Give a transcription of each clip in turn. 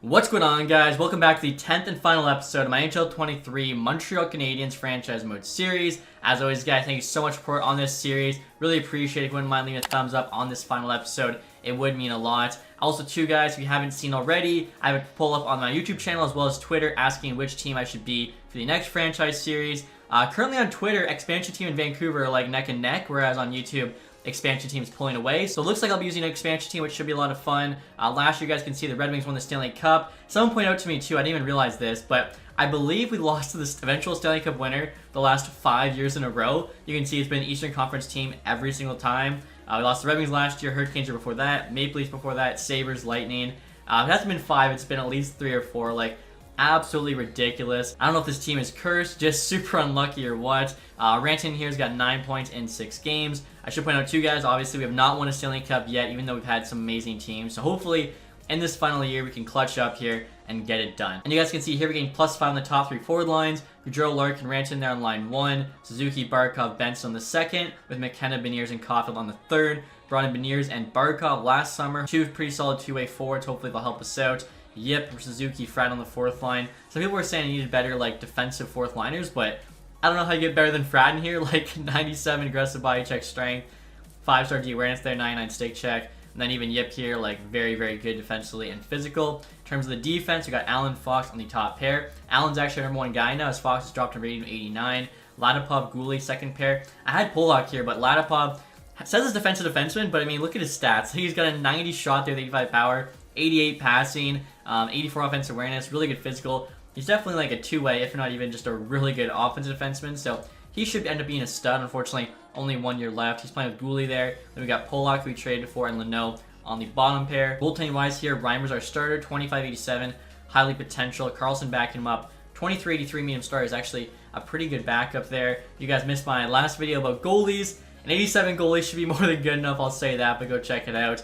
What's going on, guys? Welcome back to the 10th and final episode of my NHL 23 Montreal Canadiens Franchise Mode series. As always, guys, thank you so much for support on this series. Really appreciate it if you wouldn't mind leaving a thumbs up on this final episode. It would mean a lot. Also, too, guys, if you haven't seen already, I have a poll up on my YouTube channel as well as Twitter asking which team I should be for the next franchise series. Currently on Twitter, expansion team and Vancouver are like neck and neck, whereas on YouTube, expansion team is pulling away. So it looks like I'll be using an expansion team, which should be a lot of fun. Last year, you guys can see the Red Wings won the Stanley Cup. Someone pointed out to me, too, I didn't even realize this, but I believe we lost to the eventual Stanley Cup winner the last 5 years in a row. You can see it's been an Eastern Conference team every single time. We lost the Red Wings last year, Hurricanes before that, Maple Leafs before that, Sabres, Lightning. It hasn't been 5, it's been at least 3 or 4. Like, absolutely ridiculous. I don't know if this team is cursed, just super unlucky or what. Rantanen here's got 9 points in 6 games. I should point out too, guys, obviously we have not won a Stanley Cup yet, even though we've had some amazing teams. So hopefully in this final year we can clutch up here and get it done. And you guys can see here we're getting +5 on the top 3 forward lines. Gaudreau, Larkin, Rantanen there on line 1. Suzuki, Barkov, Benson on the 2nd, with McKenna, Beniers, and Caulfield on the 3rd. Brought in Beniers and Barkov last summer. Two pretty solid two-way forwards. Hopefully they'll help us out. Yip, Suzuki, Fred on the 4th line. Some people were saying I needed better like defensive 4th liners, but I don't know how you get better than Fred in here. Like 97 aggressive body check strength, 5-star D awareness there, 99 stick check, and then even Yip here, like very, very good defensively and physical. In terms of the defense, we got Allen, Fox on the top pair. Allen's actually our #1 guy now, as Fox has dropped a rating to 89. Ladipov, Goulet, second pair. I had Polak here, but Ladipov says he's defensive defenseman, but I mean, look at his stats. He's got a 90 shot there, with 85 power, 88 passing, 84 offensive awareness, really good physical. He's definitely like a two-way, if not even just a really good offensive defenseman, so he should end up being a stud. Unfortunately, only 1 year left. He's playing with Goulet there. Then we got Polak, who we traded for, and Leno on the bottom pair. Goaltending-wise here, Reimer's our starter, 25-87, highly potential. Carlson backing him up, 23-83 medium star is actually a pretty good backup there. You guys missed my last video about goalies. An 87 goalie should be more than good enough, I'll say that, but go check it out.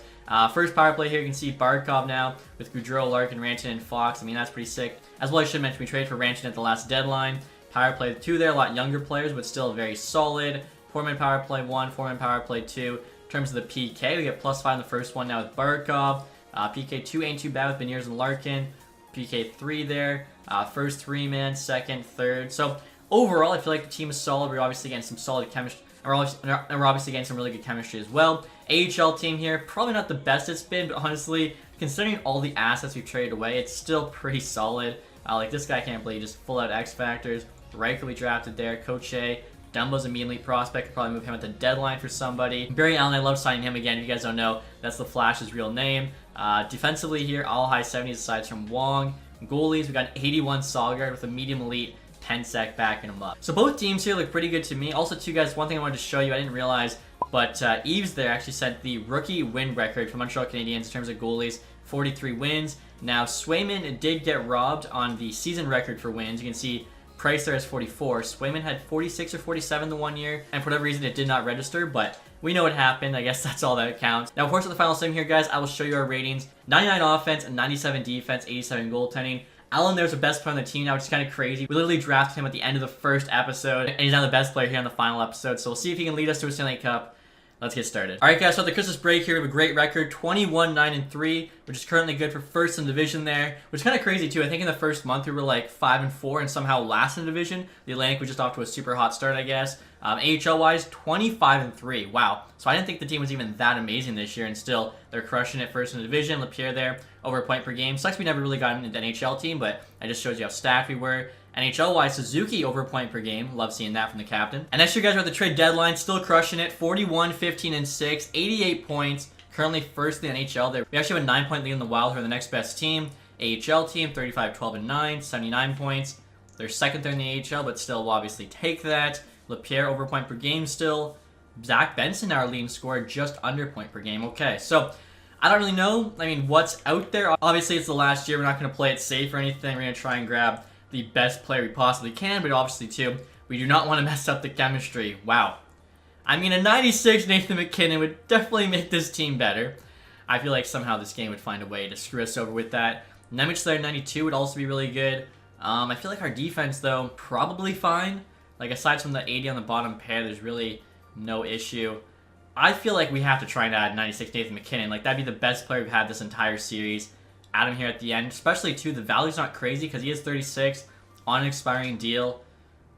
First power play here, you can see Barkov now with Gaudreau, Larkin, Rantanen, and Fox. I mean, that's pretty sick. As well, I should mention we traded for Rantanen at the last deadline. Power play 2 there, a lot younger players, but still very solid. 4-man power play 1, 4-man power play 2. In terms of the PK, we get +5 in the first one now with Barkov. PK 2 ain't too bad with Beniers and Larkin. PK 3 there. First 3-man, second, third. So overall, I feel like the team is solid. We're obviously getting some solid chemistry. We're obviously getting some really good chemistry as well. AHL team here, probably not the best it's been, but honestly, considering all the assets we've traded away, it's still pretty solid. Like this guy, can't believe just full out X factors. Riker we drafted there, Coche. Dumbo's a mean elite prospect. Could probably move him at the deadline for somebody. Barry Allen, I love signing him again. If you guys don't know, that's the Flash's real name. Defensively here, all high 70s aside from Wong. Goalies, we got 81 Salgard with a medium elite 10 sec backing him up. So both teams here look pretty good to me. Also, too, guys, one thing I wanted to show you, I didn't realize, but Eves there actually set the rookie win record for Montreal Canadiens in terms of goalies, 43 wins. Now, Swayman did get robbed on the season record for wins. You can see Price there has 44. Swayman had 46 or 47 the 1 year, and for whatever reason, it did not register, but we know what happened. I guess that's all that counts. Now, of course, at the final sim here, guys, I will show you our ratings. 99 offense, 97 defense, 87 goaltending. Allen there's the best player on the team now, which is kind of crazy. We literally drafted him at the end of the first episode, and he's now the best player here on the final episode. So we'll see if he can lead us to a Stanley Cup. Let's get started. All right, guys, so at the Christmas break here, we have a great record, 21-9-3, which is currently good for first in division there, which is kind of crazy, too. I think in the first month, we were like 5-4 and somehow last in division. The Atlantic was just off to a super hot start, I guess. AHL-wise, 25-3. Wow. So I didn't think the team was even that amazing this year, and still, they're crushing it first in the division. Lapierre there, over a point per game. Sucks we never really got into the NHL team, but it just shows you how stacked we were. NHL-wise, Suzuki over a point per game. Love seeing that from the captain. And next year, guys, we're at the trade deadline. Still crushing it. 41, 15, and 6. 88 points. Currently first in the NHL. We actually have a 9-point lead in the Wild, who are the next best team. AHL team, 35, 12, and 9. 79 points. They're second there in the AHL, but still will obviously take that. Lapierre over a point per game still. Zach Benson, our leading scorer, just under point per game. Okay, so I don't really know. I mean, what's out there? Obviously, it's the last year. We're not going to play it safe or anything. We're going to try and grab the best player we possibly can, but obviously, too, we do not want to mess up the chemistry. Wow. I mean, a 96 Nathan McKinnon would definitely make this team better. I feel like somehow this game would find a way to screw us over with that. Nemec there, 92, would also be really good. I feel like our defense, though, probably fine. Like, aside from the 80 on the bottom pair, there's really no issue. I feel like we have to try and add 96 Nathan McKinnon. Like, that'd be the best player we've had this entire series. add him here at the end. Especially, too, the value's not crazy because he is 36 on an expiring deal.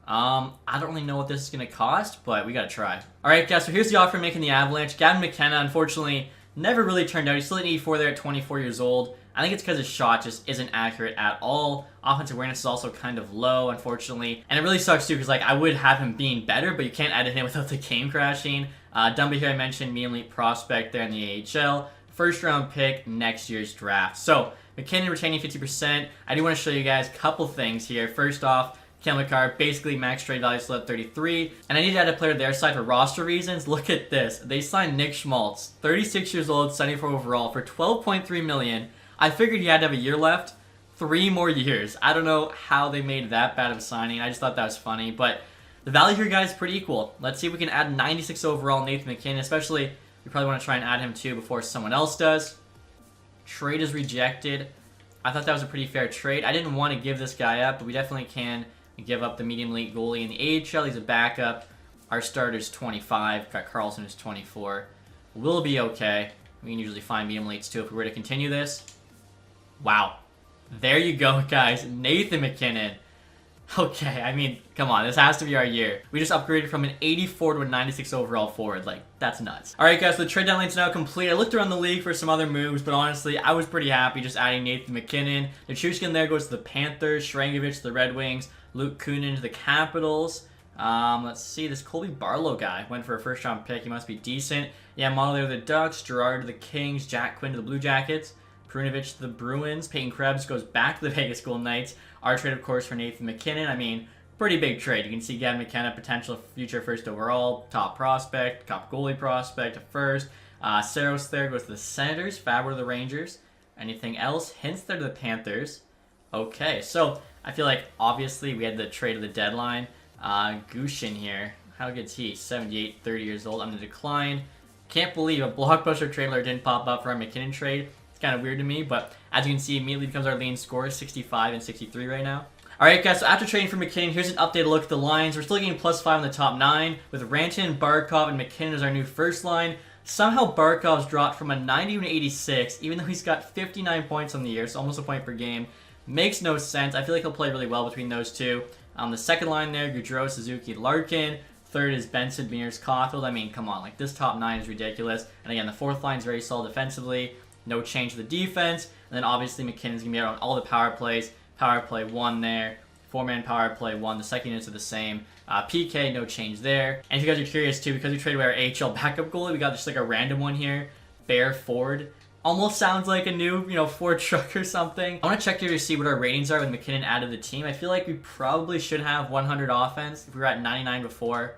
I don't really know what this is going to cost, but we got to try. All right, guys, so here's the offer making the Avalanche. Gavin McKenna, unfortunately, never really turned out. He's still at 84 there at 24 years old. I think it's because his shot just isn't accurate at all. Offensive awareness is also kind of low, unfortunately. And it really sucks, too, because like I would have him being better, but you can't edit him without the game crashing. Dumby here, I mentioned, medium elite prospect there in the AHL. First round pick next year's draft. So, McKinnon retaining 50%. I do want to show you guys a couple things here. First off, Cam McCarr, basically max trade value still at 33. And I need to add a player to their side for roster reasons. Look at this. They signed Nick Schmaltz, 36 years old, 74 overall, for $12.3 million. I figured he had to have a year left. 3 more years. I don't know how they made that bad of a signing. I just thought that was funny. But the value here, guys, is pretty equal. Let's see if we can add 96 overall Nathan McKinnon, especially you probably want to try and add him too before someone else does. Trade is rejected. I thought that was a pretty fair trade. I didn't want to give this guy up, but we definitely can give up the medium elite goalie in the AHL. He's a backup. Our starter's 25. Got Carlson who's 24. We'll be okay. We can usually find medium elites too if we were to continue this. Wow. There you go, guys. Nathan McKinnon. Okay, I mean, come on. This has to be our year. We just upgraded from an 84 to a 96 overall forward. Like, that's nuts. All right, guys, so the trade deadline's now complete. I looked around the league for some other moves, but honestly, I was pretty happy just adding Nathan McKinnon. Nichushkin there goes to the Panthers. Shrangovich to the Red Wings. Luke Kunin to the Capitals. Let's see. This Colby Barlow guy went for a first-round pick. He must be decent. Yeah, Model there to the Ducks. Gerard to the Kings. Jack Quinn to the Blue Jackets. Perunovich to the Bruins. Peyton Krebs goes back to the Vegas Golden Knights. Our trade, of course, for Nathan McKinnon. I mean, pretty big trade. You can see Gavin McKenna, potential future first overall, top prospect, top goalie prospect at first. Saros there goes to the Senators. Fabro to the Rangers. Anything else? Hints there to the Panthers. Okay, so I feel like, obviously, we had the trade of the deadline. Gushin here. How good's he? 78, 30 years old. I'm going to decline. Can't believe a blockbuster trailer didn't pop up for our McKinnon trade. It's kind of weird to me, but as you can see, immediately becomes our leading scorer, 65 and 63 right now. All right, guys, so after trading for McKinnon, here's an updated look at the lines. We're still getting +5 in the top 9, with Rantanen, Barkov, and McKinnon as our new first line. Somehow Barkov's dropped from a 90 to an 86, even though he's got 59 points on the year, so almost a point per game. Makes no sense. I feel like he'll play really well between those two. The second line there, Gaudreau, Suzuki, Larkin. Third is Benson, Mears, Caulfield. I mean, come on, like this top 9 is ridiculous. And again, the fourth line is very solid defensively. No change to the defense. And then obviously McKinnon's going to be out on all the power plays. Power play 1 there. 4-man power play 1. The second units are the same. PK, no change there. And if you guys are curious too, because we traded away our AHL backup goalie, we got just like a random one here. Bear Ford. Almost sounds like a new, Ford truck or something. I want to check here to see what our ratings are with McKinnon added to the team. I feel like we probably should have 100 offense. If we were at 99 before,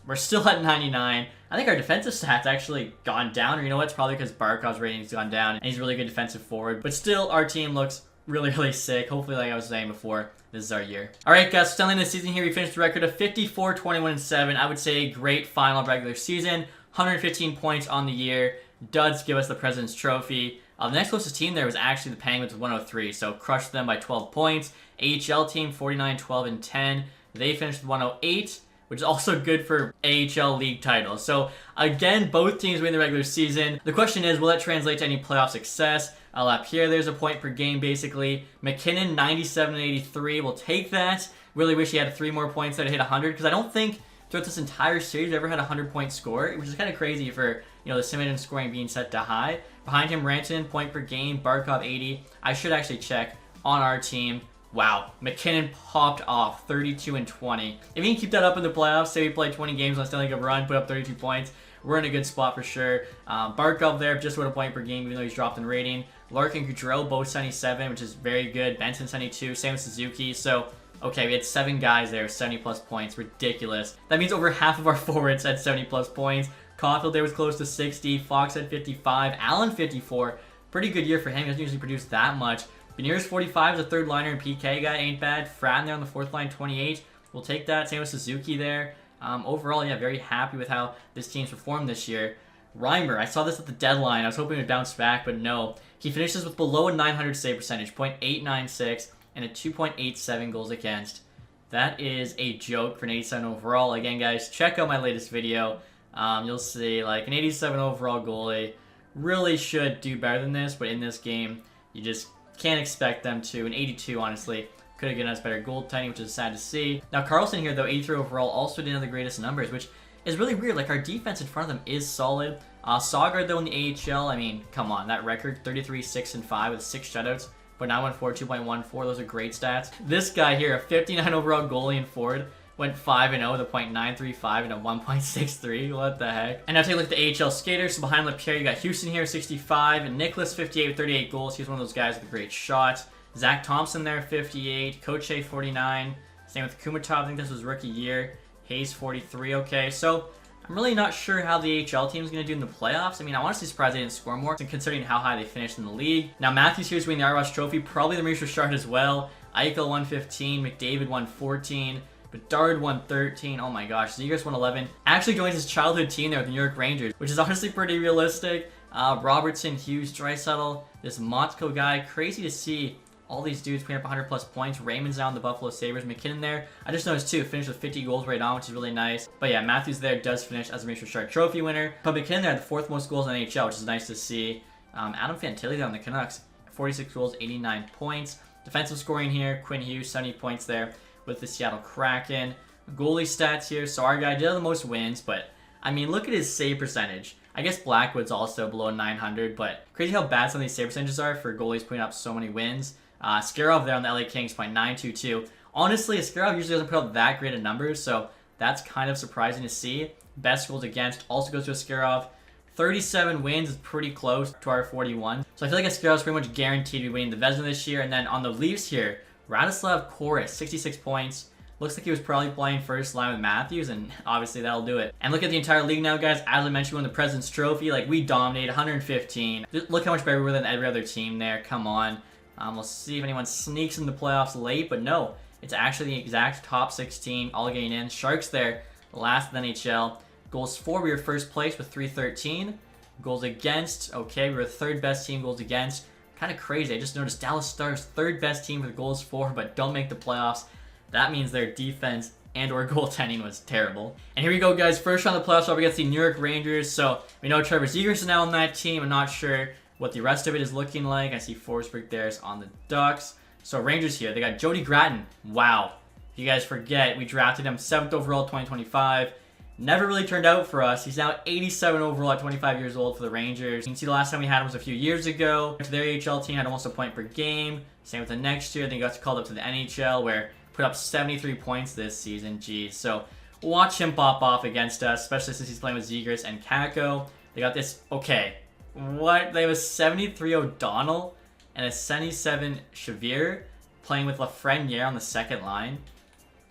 we're still at 99. I think our defensive stats actually gone down, or you know what? It's probably because Barkov's rating's gone down, and he's a really good defensive forward. But still, our team looks really, really sick. Hopefully, like I was saying before, this is our year. All right, guys, still in this season here, we finished the record of 54, 21, and 7. I would say a great final regular season. 115 points on the year. Duds give us the President's Trophy. The next closest team there was actually the Penguins with 103, so crushed them by 12 points. AHL team, 49, 12, and 10. They finished with 108. Which is also good for AHL league titles. So, again, both teams win the regular season. The question is, will that translate to any playoff success? Lapierre, there's a point per game, basically. McKinnon, 97 and 83. We'll take that. Really wish he had 3 more points that hit 100, because I don't think throughout this entire series we ever had a 100-point score, which is kind of crazy for, the simulated scoring being set to high. Behind him, Rantanen, point per game. Barkov, 80. I should actually check on our team. Wow, McKinnon popped off 32 and 20. If he can keep that up in the playoffs, say we play 20 games on Stanley Cup run, put up 32 points, we're in a good spot for sure. Barkov there, just with a point per game, even though he's dropped in rating. Larkin and Gaudreau, both 77, which is very good. Benson, 72, same with Suzuki. So, okay, we had 7 guys there, 70-plus points. Ridiculous. That means over half of our forwards had 70-plus points. Caulfield there was close to 60. Fox had 55. Allen, 54. Pretty good year for him. He doesn't usually produce that much. Beniers, 45, is a third liner and PK guy, ain't bad. Fratton there on the fourth line, 28. We'll take that. Same with Suzuki there. Overall, yeah, very happy with how this team's performed this year. Reimer, I saw this at the deadline. I was hoping to bounce back, but no. He finishes with below a 900 save percentage, .896, and a 2.87 goals against. That is a joke for an 87 overall. Again, guys, check out my latest video. You'll see, like, an 87 overall goalie really should do better than this, but in this game, you just Can't expect them to. An 82, honestly, could have given us better goaltending, which is sad to see. Now, Carlson here, though, 83 overall, also didn't have the greatest numbers, which is really weird. Like, our defense in front of them is solid. Sogard, though, in the AHL, I mean, come on, that record, 33, 6-5 with 6 shutouts, but 914, 2.14, those are great stats. This guy here, a 59 overall goalie and forward, went 5-0 with a .935 and a 1.63. What the heck? And now take a look at the AHL skaters. So behind LePierre, you got Houston here, 65, and Nicholas, 58 with 38 goals. He's one of those guys with a great shot. Zach Thompson there, 58. Koche, 49. Same with Kumatov. I think this was rookie year. Hayes, 43. Okay, so I'm really not sure how the AHL team is going to do in the playoffs. I mean, I'm honestly surprised they didn't score more, considering how high they finished in the league. Now, Matthews here is winning the Arrows Trophy, probably the Maurice Richard as well. Eichel, 115. McDavid, 114. Bedard, 113. Oh my gosh. Zegras, 111. Actually joins his childhood team there with the New York Rangers, which is honestly pretty realistic. Robertson, Hughes, Draisaitl, this Montco guy. Crazy to see all these dudes putting up 100 plus points. Raymond's down the Buffalo Sabres. McKinnon there, I just noticed too, finished with 50 goals right on, which is really nice. But yeah, Matthews there does finish as a Maurice Richard Trophy winner. But McKinnon there had the 4th most goals in the NHL, which is nice to see. Adam Fantilli there on the Canucks, 46 goals, 89 points. Defensive scoring here, Quinn Hughes, 70 points there with the Seattle Kraken. Goalie stats here, so our guy did have the most wins, but I mean, look at his save percentage. I guess Blackwood's also below 900, but crazy how bad some of these save percentages are for goalies putting up so many wins. Skarov there on the LA Kings, .922. Honestly, Skarov usually doesn't put up that great of numbers, so that's kind of surprising to see. Best goals against also goes to Skarov. 37 wins is pretty close to our 41. So I feel like Skarov's pretty much guaranteed to be winning the Vezina this year. And then on the Leafs here, Radislav Koris, 66 points. Looks like he was probably playing first line with Matthews, and obviously that'll do it. And look at the entire league now, guys. As I mentioned, we won the President's Trophy. Like, we dominated, 115. Just look how much better we were than every other team there. Come on. We'll see if anyone sneaks in the playoffs late, but no. It's actually the exact top 16, all getting in. Sharks there, last in the NHL. Goals for, we were first place with 313. Goals against, okay, we were the 3rd best team goals against. Kind of crazy. I just noticed Dallas Stars, 3rd best team with goals for, but don't make the playoffs. That means their defense and or goaltending was terrible. And here we go, guys. First round of the playoffs, we're against the New York Rangers. So we know Trevor Zegras is now on that team. I'm not sure what the rest of it is looking like. I see Forsberg there is on the Ducks. So Rangers here, they got Jody Gratton. Wow. If you guys forget, we drafted him 7th overall 2025. Never really turned out for us. He's now 87 overall at 25 years old for the Rangers. You can see the last time we had him was a few years ago. Their AHL team had almost a point per game. Same with the next year. Then he got called up to the NHL where put up 73 points this season. Jeez. So watch him pop off against us, especially since he's playing with Zegras and Kako. They got this. Okay. What? They have a 73 O'Donnell and a 77 Shavir playing with Lafreniere on the second line.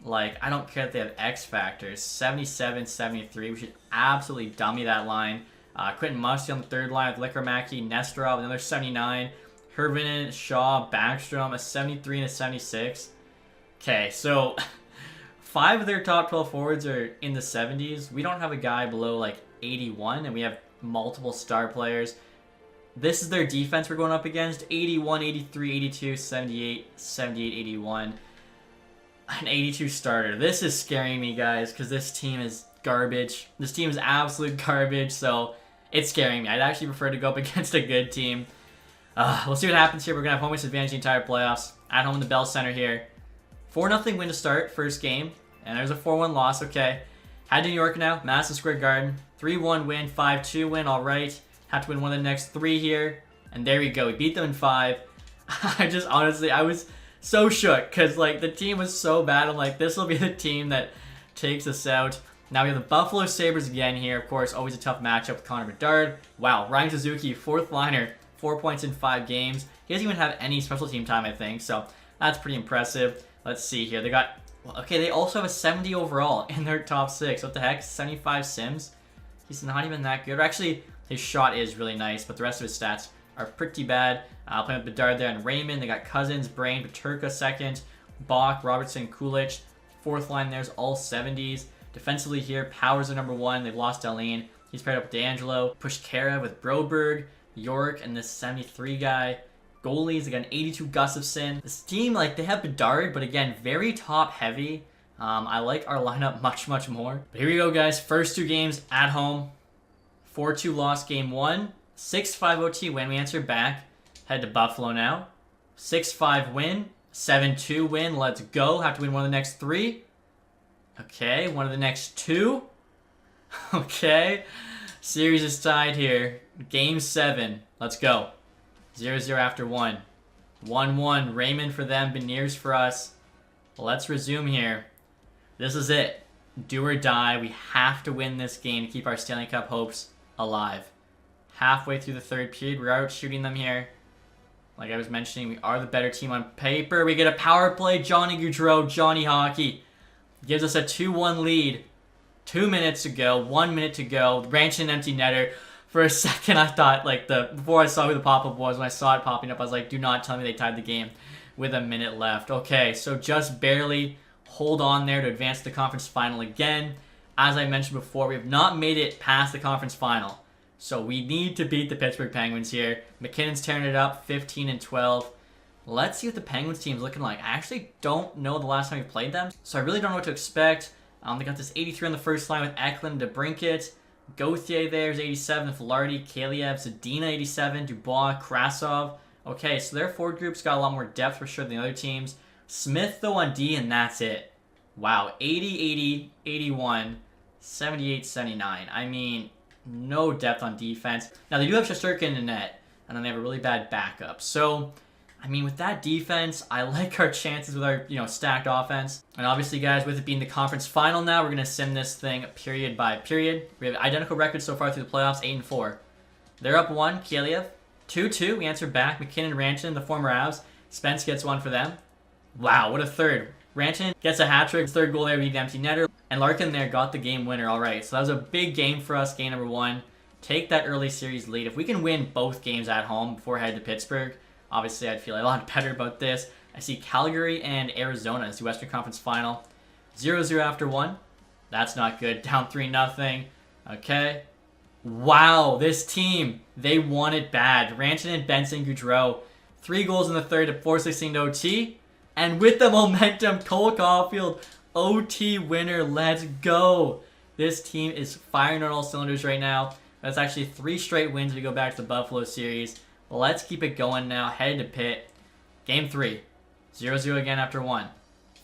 Like, I don't care if they have X factors. 77, 73. We should absolutely dummy that line. Quentin Musty on the third line with Likermaki, Nesterov, another 79. Hervinen, Shaw, Backstrom, a 73 and a 76. Okay, so 5 of their top 12 forwards are in the 70s. We don't have a guy below like 81, and we have multiple star players. This is their defense we're going up against. 81, 83, 82, 78, 78, 81. An 82 starter. This is scaring me, guys, because this team is garbage. This team is absolute garbage, so it's scaring me. I'd actually prefer to go up against a good team. We'll see what happens here. We're going to have home ice advantage the entire playoffs. At home in the Bell Center here. 4-0 win to start, first game. And there's a 4-1 loss, okay. Head to New York now, Madison Square Garden. 3-1 win, 5-2 win, all right. Have to win one of the next 3 here. And there we go. We beat them in 5. Honestly, I was so shook because like the team was so bad. I'm like, this will be the team that takes us out. Now we have the Buffalo Sabres again here. Of course, always a tough matchup with Connor Bedard. Wow, Ryan Suzuki, 4th liner, 4 points in 5 games. He doesn't even have any special team time, I think. So that's pretty impressive. Let's see here. They got, okay, they also have a 70 overall in their top 6. What the heck? 75 Sims. He's not even that good. Or actually, his shot is really nice, but the rest of his stats are pretty bad. Playing with Bedard there and Raymond. They got Cousins, Brain, Paterka 2nd, Bach, Robertson, Kulich. 4th line there's all 70s. Defensively here, Powers are number 1. They've lost Deline. He's paired up with D'Angelo. Pushkara with Broberg, York, and this 73 guy. Goalies, they got an 82 Gustafsson. This team, like, they have Bedard, but again, very top heavy. I like our lineup much, much more. But here we go, guys. First 2 games at home. 4-2 loss game 1. 6-5 OT win. We answered back. Head to Buffalo now. 6-5 win. 7-2 win. Let's go. Have to win one of the next 3. Okay, one of the next 2. Okay. Series is tied here. Game 7. Let's go. 0-0 after 1. 1-1. Raymond for them. Beniers for us. Let's resume here. This is it. Do or die. We have to win this game to keep our Stanley Cup hopes alive. Halfway through the 3rd period. We're out shooting them here. Like I was mentioning, we are the better team on paper. We get a power play. Johnny Gaudreau, Johnny Hockey. Gives us a 2-1 lead. 2 minutes to go. 1 minute to go. Ranch an empty netter. For a second, I thought, before I saw who the pop-up was, when I saw it popping up, I was like, do not tell me they tied the game with a minute left. Okay, so just barely hold on there to advance to the conference final again. As I mentioned before, we have not made it past the conference final. So we need to beat the Pittsburgh Penguins here. McKinnon's tearing it up, 15-12. Let's see what the Penguins team's looking like. I actually don't know the last time we played them, so I really don't know what to expect. They got this 83 on the first line with Eklund, DeBrincat. Gauthier there's 87, Filardi, Kaliev, Zadina 87, Dubois, Krasov. Okay, so their forward group's got a lot more depth for sure than the other teams. Smith, though, on D, and that's it. Wow, 80, 80, 81, 78, 79. I mean, no depth on defense. Now, they do have Shesterkin in the net, and then they have a really bad backup. So, I mean, with that defense, I like our chances with our, stacked offense. And obviously, guys, with it being the conference final now, we're going to sim this thing period by period. We have identical records so far through the playoffs, 8-4. They're up 1, Kaliev. 2-2, we answer back. McKinnon, Rantanen, the former Avs. Spence gets 1 for them. Wow, what a third. Rantanen gets a hat trick. 3rd goal there, beat the empty netter. And Larkin there got the game winner. All right, so that was a big game for us, game number 1. Take that early series lead. If we can win both games at home before heading to Pittsburgh, obviously I'd feel a lot better about this. I see Calgary and Arizona as the Western Conference Final. 0-0 after 1. That's not good. Down 3-0. Okay. Wow, this team, they want it bad. Rantanen, Benson, Gaudreau. 3 goals in the 3rd to 4-16 to OT. And with the momentum, Cole Caulfield, OT winner. Let's go. This team is firing on all cylinders right now. That's actually 3 straight wins if we go back to the Buffalo series. Let's keep it going now. Headed to Pitt. Game 3. 0-0 again after 1.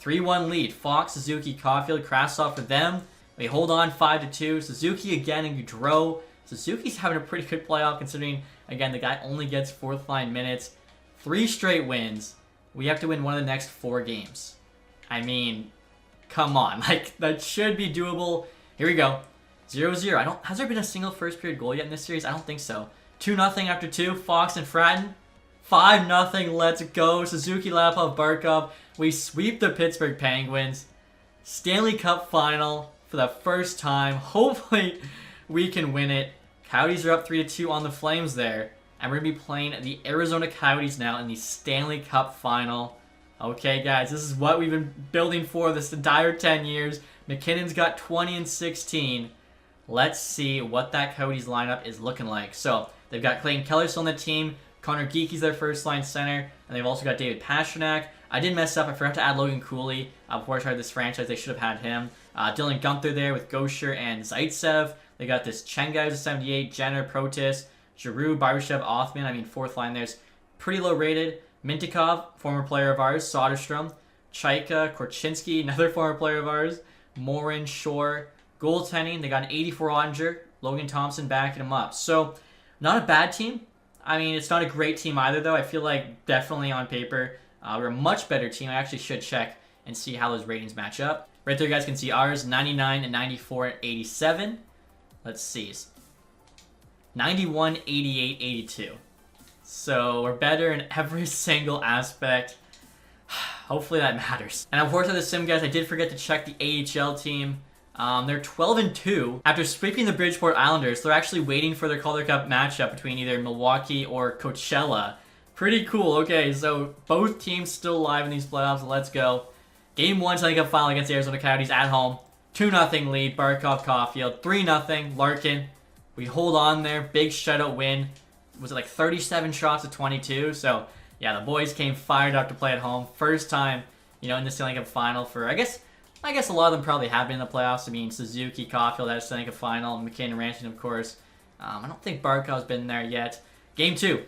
3-1 lead. Fox, Suzuki, Caulfield, Krasov for them. We hold on 5-2. Suzuki again and Gaudreau. Suzuki's having a pretty good playoff considering, again, the guy only gets 4th line minutes. 3 straight wins. We have to win one of the next 4 games. I mean, come on. That should be doable. Here we go. 0-0. Has there been a single first period goal yet in this series? I don't think so. 2-0 after 2. Fox and Fratton. 5-0. Let's go. Suzuki, Lapov, Barkov. We sweep the Pittsburgh Penguins. Stanley Cup final for the first time. Hopefully we can win it. Coyotes are up 3-2 on the Flames there. And we're going to be playing the Arizona Coyotes now in the Stanley Cup final. Okay, guys, this is what we've been building for this entire 10 years. McKinnon's got 20 and 16. Let's see what that Coyotes lineup is looking like. So, they've got Clayton Keller still on the team. Connor Geeky's their first line center. And they've also got David Pastrnak. I did mess up. I forgot to add Logan Cooley. Before I started this franchise, they should have had him. Dylan Gunther there with Gosher and Zaitsev. They got this Chenga who's a 78, Jenner, Protis, Giroux, Barbashev, Othman. I mean, 4th line there's pretty low rated. Mintikov, former player of ours. Soderstrom, Chaika, Korchinski, another former player of ours. Morin, Shore. Goaltending, they got an 84 Ottinger. Logan Thompson backing him up. So, not a bad team. I mean, it's not a great team either, though. I feel like definitely on paper, we're a much better team. I actually should check and see how those ratings match up. Right there, you guys can see ours, 99 and 94 and 87. Let's see. 91, 88, 82. So we're better in every single aspect. Hopefully that matters. And of course, with the sim, guys, I did forget to check the AHL team. They're 12-2. After sweeping the Bridgeport Islanders, they're actually waiting for their Calder Cup matchup between either Milwaukee or Coachella. Pretty cool. Okay, so both teams still alive in these playoffs. Let's go. Game 1, Stanley Cup final against the Arizona Coyotes at home. 2-0 lead. Barkov, Caulfield. 3-0. Larkin. We hold on there. Big shutout win. Was it like 37 shots to 22? So, yeah, the boys came fired up to play at home. First time, in the Stanley Cup final for, I guess a lot of them probably have been in the playoffs. I mean, Suzuki, Caulfield had a Stanley Cup final. McKinnon, Rantanen, of course. I don't think Barkov's been there yet. Game 2.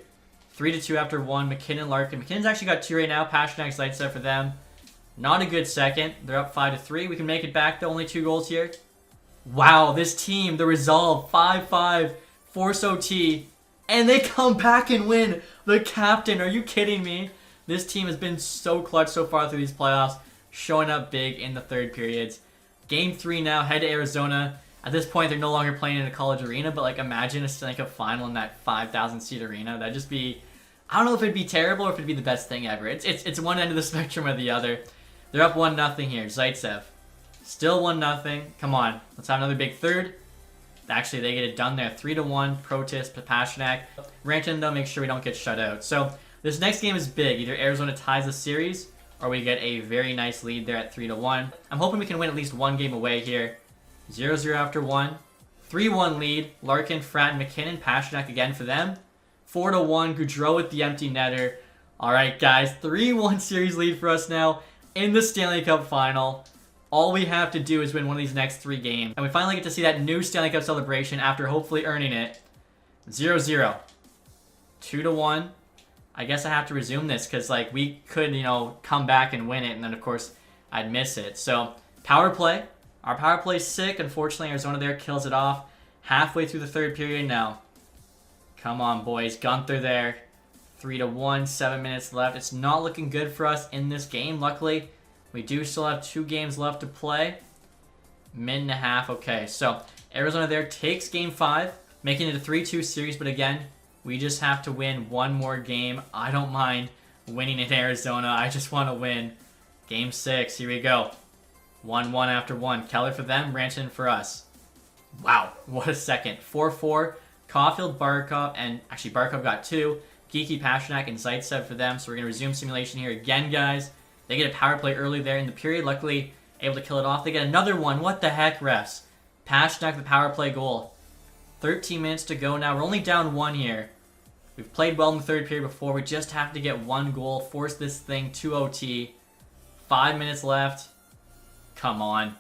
3-2 after 1. McKinnon, Larkin. McKinnon's actually got 2 right now. Pastrnak, Zaitsev for them. Not a good second. They're up 5-3. We can make it back to only 2 goals here. Wow, this team, the resolve. 5-5. Force OT. And they come back and win. The captain. Are you kidding me? This team has been so clutch so far through these playoffs. Showing up big in the third periods. Game 3 now. Head to Arizona. At this point, they're no longer playing in a college arena, but like imagine a Stanley Cup final in that 5,000 seat arena. That'd just be, I don't know if it'd be terrible or if it'd be the best thing ever. It's one end of the spectrum or the other. They're up 1-0 here. Zaitsev. Still 1-0. Come on. Let's have another big third. Actually, they get it done there. 3-1. Protest to Pastrnak. Rankin, though, make sure we don't get shut out. So this next game is big. Either Arizona ties the series or we get a very nice lead there at 3-1. I'm hoping we can win at least one game away here. 0-0 after 1. 3-1 lead. Larkin, Frat, and McKinnon. Pastrnak again for them. 4-1. Goudreau with the empty netter. Alright, guys. 3-1 series lead for us now in the Stanley Cup final. All we have to do is win one of these next 3 games. And we finally get to see that new Stanley Cup celebration after hopefully earning it. 0-0. 2-1. I guess I have to resume this because like we could, come back and win it. And then, of course, I'd miss it. So, power play. Our power play's sick. Unfortunately, Arizona there kills it off halfway through the third period now. Come on, boys. Gunther there. 3-1. 7 minutes left. It's not looking good for us in this game. Luckily, we do still have 2 games left to play. Minute and a half. Okay, so Arizona there takes game 5, making it a 3-2 series. But again, we just have to win one more game. I don't mind winning in Arizona. I just want to win game 6. Here we go. 1-1 after 1. Keller for them, Rantanen for us. Wow, what a second. 4-4. Caulfield, Barkov, and actually Barkov got 2. Geeky, Pastrnak, and Zaitsev for them. So we're going to resume simulation here again, guys. They get a power play early there in the period. Luckily, able to kill it off. They get another one. What the heck, refs? Pastrnak, the power play goal. 13 minutes to go now. We're only down 1 here. We've played well in the third period before. We just have to get 1 goal. Force this thing to OT. 5 minutes left. Come on.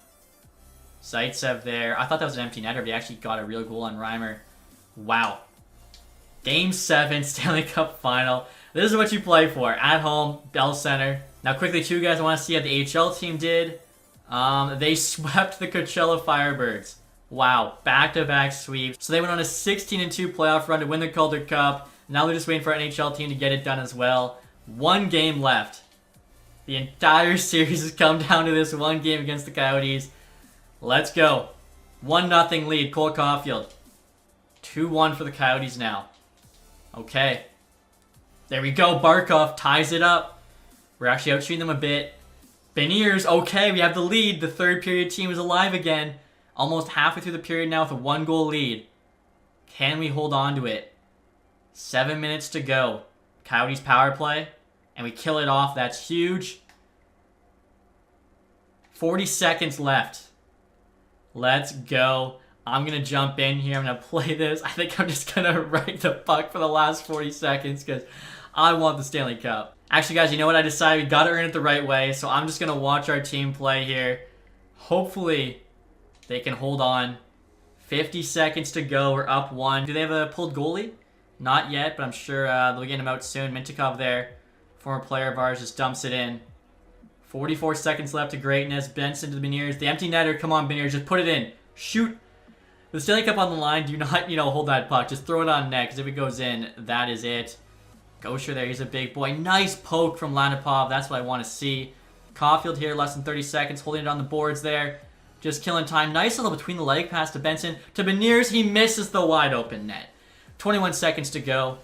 Zaitsev there. I thought that was an empty netter, but he actually got a real goal on Reimer. Wow. Game 7, Stanley Cup final. This is what you play for. At home, Bell Center. Now, quickly, too, guys, I want to see how the AHL team did. They swept the Coachella Firebirds. Wow. Back-to-back sweeps. So they went on a 16-2 playoff run to win the Calder Cup. Now they're just waiting for an NHL team to get it done as well. 1 game left. The entire series has come down to this 1 game against the Coyotes. Let's go. 1-0 lead, Cole Caulfield. 2-1 for the Coyotes now. Okay. There we go. Barkov ties it up. We're actually out-shooting them a bit. Beniers, okay, we have the lead. The third period team is alive again. Almost halfway through the period now with a 1-goal lead. Can we hold on to it? 7 minutes to go. Coyotes power play. And we kill it off. That's huge. 40 seconds left. Let's go. I'm going to jump in here. I'm going to play this. I think I'm just going to ride the puck for the last 40 seconds because I want the Stanley Cup. Actually, guys, you know what? I decided we got to earn it the right way. So I'm just going to watch our team play here. Hopefully, they can hold on. 50 seconds to go. We're up 1. Do they have a pulled goalie? Not yet, but I'm sure they'll get him out soon. Mintikov there. Former player of ours just dumps it in. 44 seconds left to greatness. Benson to the Beniers. The empty netter. Come on, Beniers. Just put it in. Shoot. With the Stanley Cup on the line, do not, hold that puck. Just throw it on net, because if it goes in, that is it. Gosher there. He's a big boy. Nice poke from Lanipov. That's what I want to see. Caulfield here, less than 30 seconds. Holding it on the boards there. Just killing time. Nice little between the leg pass to Benson. To Beniers. He misses the wide open net. 21 seconds to go.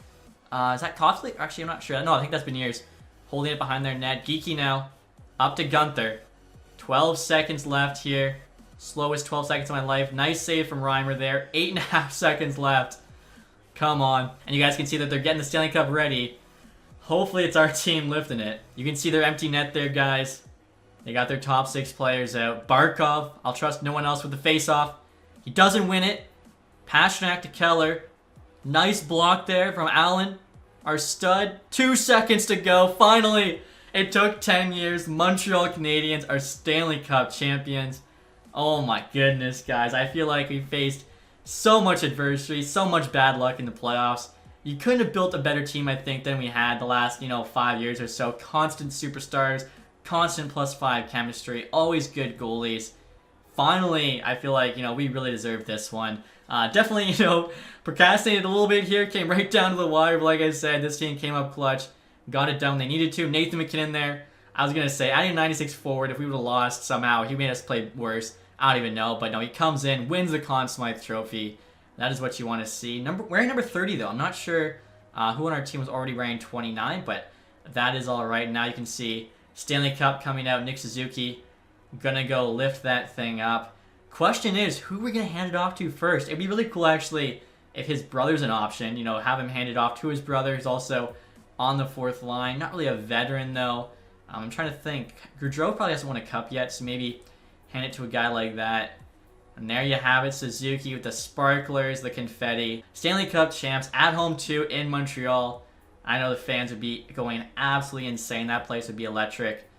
Is that Caulfield? Actually, I'm not sure. No, I think that's Beniers. Holding it behind their net. Geeky now. Up to Gunther. 12 seconds left here. Slowest 12 seconds of my life. Nice save from Reimer there. 8.5 seconds left. Come on. And you guys can see that they're getting the Stanley Cup ready. Hopefully it's our team lifting it. You can see their empty net there, guys. They got their top 6 players out. Barkov. I'll trust no one else with the face-off. He doesn't win it. Pastrnak to Keller. Nice block there from Allen. Our stud. 2 seconds to go. Finally. It took 10 years. Montreal Canadiens are Stanley Cup champions. Oh my goodness, guys. I feel like we faced so much adversity, so much bad luck in the playoffs. You couldn't have built a better team, I think, than we had the last, 5 years or so. Constant superstars, constant +5 chemistry, always good goalies. Finally, I feel like, we really deserved this one. Definitely, procrastinated a little bit here, came right down to the wire, but like I said, this team came up clutch, got it done when they needed to. Nathan MacKinnon there. I was going to say, adding 96 forward, if we would have lost somehow, he made us play worse. I don't even know, but no, he comes in, wins the Conn Smythe Trophy. That is what you want to see. Wearing number 30, though. I'm not sure who on our team was already wearing 29, but that is all right. Now you can see Stanley Cup coming out. Nick Suzuki going to go lift that thing up. Question is, who are we going to hand it off to first? It'd be really cool, actually, if his brother's an option. Have him hand it off to his brother. He's also on the fourth line. Not really a veteran, though. I'm trying to think. Gaudreau probably hasn't won a cup yet, so maybe hand it to a guy like that. And there you have it, Suzuki with the sparklers, the confetti. Stanley Cup champs at home too in Montreal. I know the fans would be going absolutely insane. That place would be electric.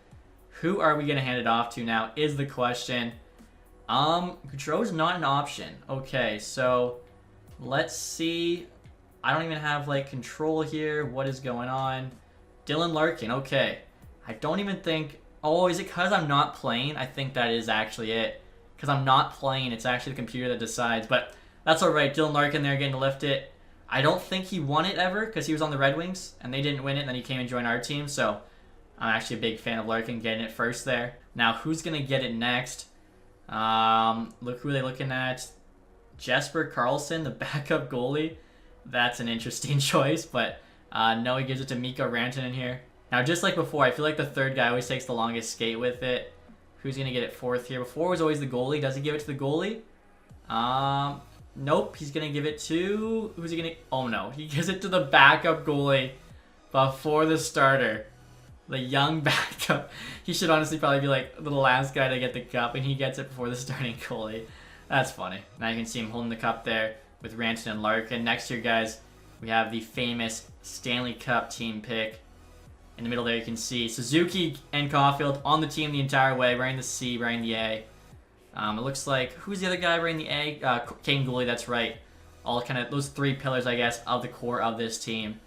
Who are we going to hand it off to now is the question. Gaudreau's not an option. Okay, so let's see. I don't even have control here. What is going on? Dylan Larkin, okay. I don't even think... Oh, is it because I'm not playing? I think that is actually it. Because I'm not playing, it's actually the computer that decides. But that's alright. Dylan Larkin there getting to lift it. I don't think he won it ever because he was on the Red Wings and they didn't win it, and then he came and joined our team. So I'm actually a big fan of Larkin getting it first there. Now, who's going to get it next? Look who are they looking at. Jesper Karlsson, the backup goalie. That's an interesting choice, but no, he gives it to Mikko Rantanen here. Now, just like before, I feel like the third guy always takes the longest skate with it. Who's going to get it fourth here? Before it was always the goalie. Does he give it to the goalie? Nope. He's going to give it to... Who's he going to... Oh, no. He gives it to the backup goalie before the starter. The young backup. He should honestly probably be the last guy to get the cup, and he gets it before the starting goalie. That's funny. Now you can see him holding the cup there with Rantanen and Larkin. Next year, guys, we have the famous Stanley Cup team pick. In the middle there, you can see Suzuki and Caulfield on the team the entire way, wearing the C, wearing the A. It looks like, who's the other guy wearing the A? Kane goalie, that's right. All kind of those three pillars, I guess, of the core of this team.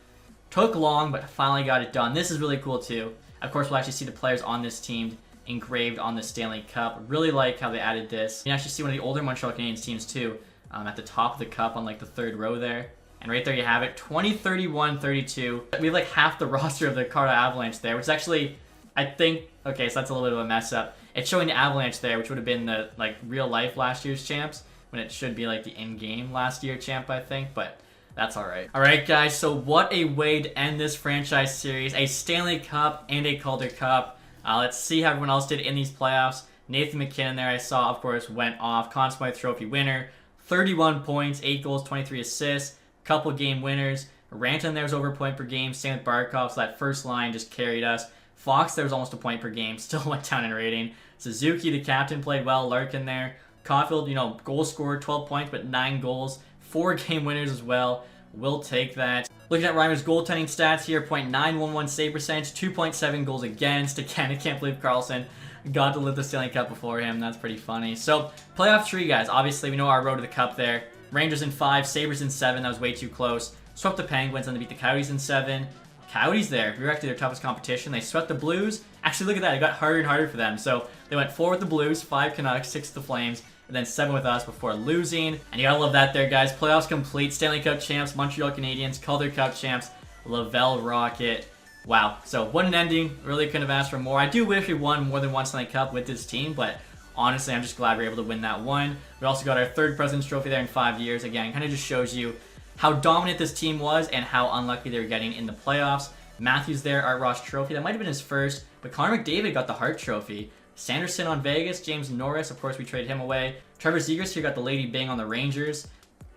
Took long, but finally got it done. This is really cool, too. Of course, we'll actually see the players on this team engraved on the Stanley Cup. Really like how they added this. You can actually see one of the older Montreal Canadiens teams, too, at the top of the cup on, the third row there. And right there you have it, 20-31-32. We have half the roster of the Colorado Avalanche there, which is actually, I think, okay, so that's a little bit of a mess up. It's showing the Avalanche there, which would have been the, real life last year's champs, when it should be, the in-game last year champ, I think, but that's alright. Alright, guys, so what a way to end this franchise series. A Stanley Cup and a Calder Cup. Let's see how everyone else did in these playoffs. Nathan MacKinnon there, I saw, of course, went off. Conn Smythe Trophy winner. 31 points, 8 goals, 23 assists. Couple game winners. Rantanen there was over a point per game. Same with Barkov, so that first line just carried us. Fox there was almost a point per game. Still went down in rating. Suzuki, the captain, played well. Larkin there. Caulfield, goal scorer, 12 points, but 9 goals. 4 game winners as well. We'll take that. Looking at Reimer's goaltending stats here, .911 save percentage, 2.7 goals against. Again, I can't believe Karlsson got to lift the Stanley Cup before him. That's pretty funny. So, playoff tree, guys. Obviously, we know our road to the Cup there. Rangers in 5, Sabres in 7. That was way too close. Swept the Penguins and they beat the Coyotes in 7. Coyotes there. We were actually their toughest competition. They swept the Blues. Actually, look at that. It got harder and harder for them. So they went 4 with the Blues, 5 Canucks, 6 the Flames, and then 7 with us before losing. And you gotta love that there, guys. Playoffs complete. Stanley Cup champs, Montreal Canadiens, Calder Cup champs, Laval Rocket. Wow. So what an ending. Really couldn't have asked for more. I do wish we won more than one Stanley Cup with this team, but honestly, I'm just glad we were able to win that one. We also got our 3rd President's Trophy there in 5 years. Again, kind of just shows you how dominant this team was and how unlucky they were getting in the playoffs. Matthews there, Art Ross Trophy. That might have been his first, but Connor McDavid got the Hart Trophy. Sanderson on Vegas. James Norris, of course, we traded him away. Trevor Zegras here got the Lady Byng on the Rangers.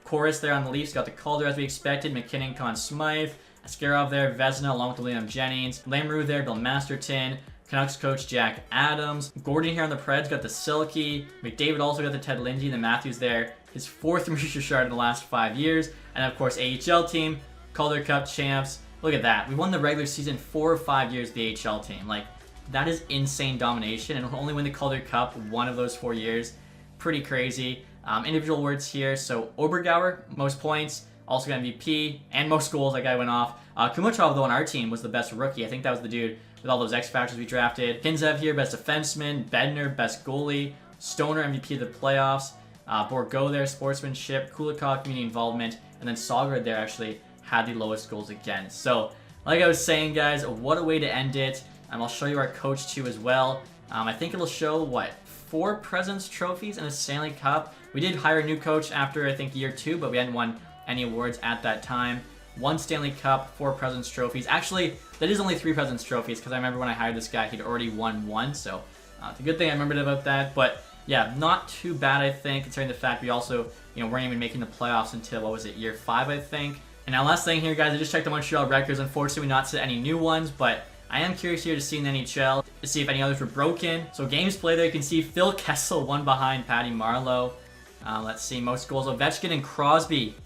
Chorus there on the Leafs got the Calder as we expected. McKinnon, Conn Smythe. Askarov there, Vezina along with Liam Jennings. Lamoureux there, Bill Masterton. Canucks coach Jack Adams. Gordon here on the Preds got the Selke. McDavid also got the Ted Lindsay. And then Matthews there, his 4th Maurice Richard in the last 5 years. And of course, AHL team, Calder Cup champs. Look at that. We won the regular season 4 or 5 years, the AHL team. That is insane domination. And we'll only win the Calder Cup 1 of those 4 years. Pretty crazy. Individual awards here. So Obergauer, most points. Also got MVP and most goals. That guy went off. Kumatov, though, on our team was the best rookie. I think that was the dude with all those X factors we drafted. Kinzev here, best defenseman. Bednar, best goalie. Stoner, MVP of the playoffs. Borgo there, sportsmanship. Kulikov, community involvement. And then Sogard there actually had the lowest goals against. So, like I was saying, guys, what a way to end it. I'll show you our coach too as well. I think it'll show, what, 4 President's Trophies and a Stanley Cup. We did hire a new coach after, I think, year 2, but we hadn't won any awards at that time. 1 Stanley Cup, 4 President's Trophies. Actually, that is only 3 President's Trophies, because I remember when I hired this guy, he'd already won 1, so it's a good thing I remembered about that. But yeah, not too bad, I think, considering the fact we also, weren't even making the playoffs until, what was it, year 5, I think. And now last thing here, guys, I just checked the Montreal records. Unfortunately, not set any new ones, but I am curious here to see in the NHL, to see if any others were broken. So games played there, you can see Phil Kessel, 1 behind Patty Marleau. Let's see, most goals. Ovechkin and Crosby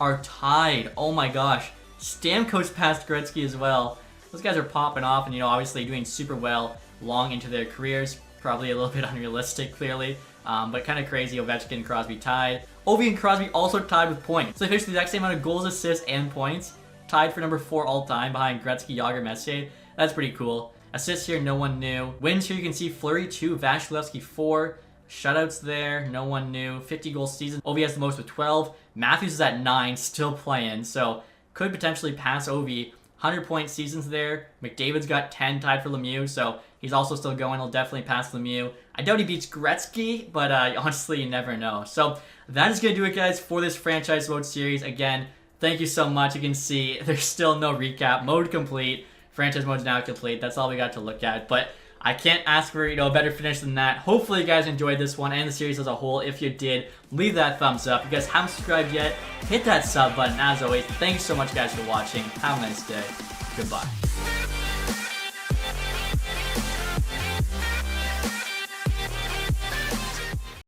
are tied. Oh my gosh. Stamkos passed Gretzky as well. Those guys are popping off and, obviously doing super well long into their careers. Probably a little bit unrealistic, clearly. But kind of crazy. Ovechkin and Crosby tied. Ovi and Crosby also tied with points. So they finished the exact same amount of goals, assists, and points. Tied for number 4 all time behind Gretzky, Yager, Messier. That's pretty cool. Assists here, no one knew. Wins here, you can see Fleury 2, Vasilevsky 4. Shutouts there, no one knew. 50 goal season. Ovi has the most with 12. Matthews is at 9, still playing. So could potentially pass Ovi. 100-point seasons there. McDavid's got 10, tied for Lemieux. So he's also still going. He'll definitely pass Lemieux. I doubt he beats Gretzky, but honestly, you never know. So that is going to do it, guys, for this franchise mode series. Again, thank you so much. You can see there's still no recap. Mode complete. Franchise mode is now complete. That's all we got to look at. But I can't ask for, a better finish than that. Hopefully you guys enjoyed this one and the series as a whole. If you did, leave that thumbs up. If you guys haven't subscribed yet, hit that sub button. As always, thank you so much, guys, for watching. Have a nice day. Goodbye.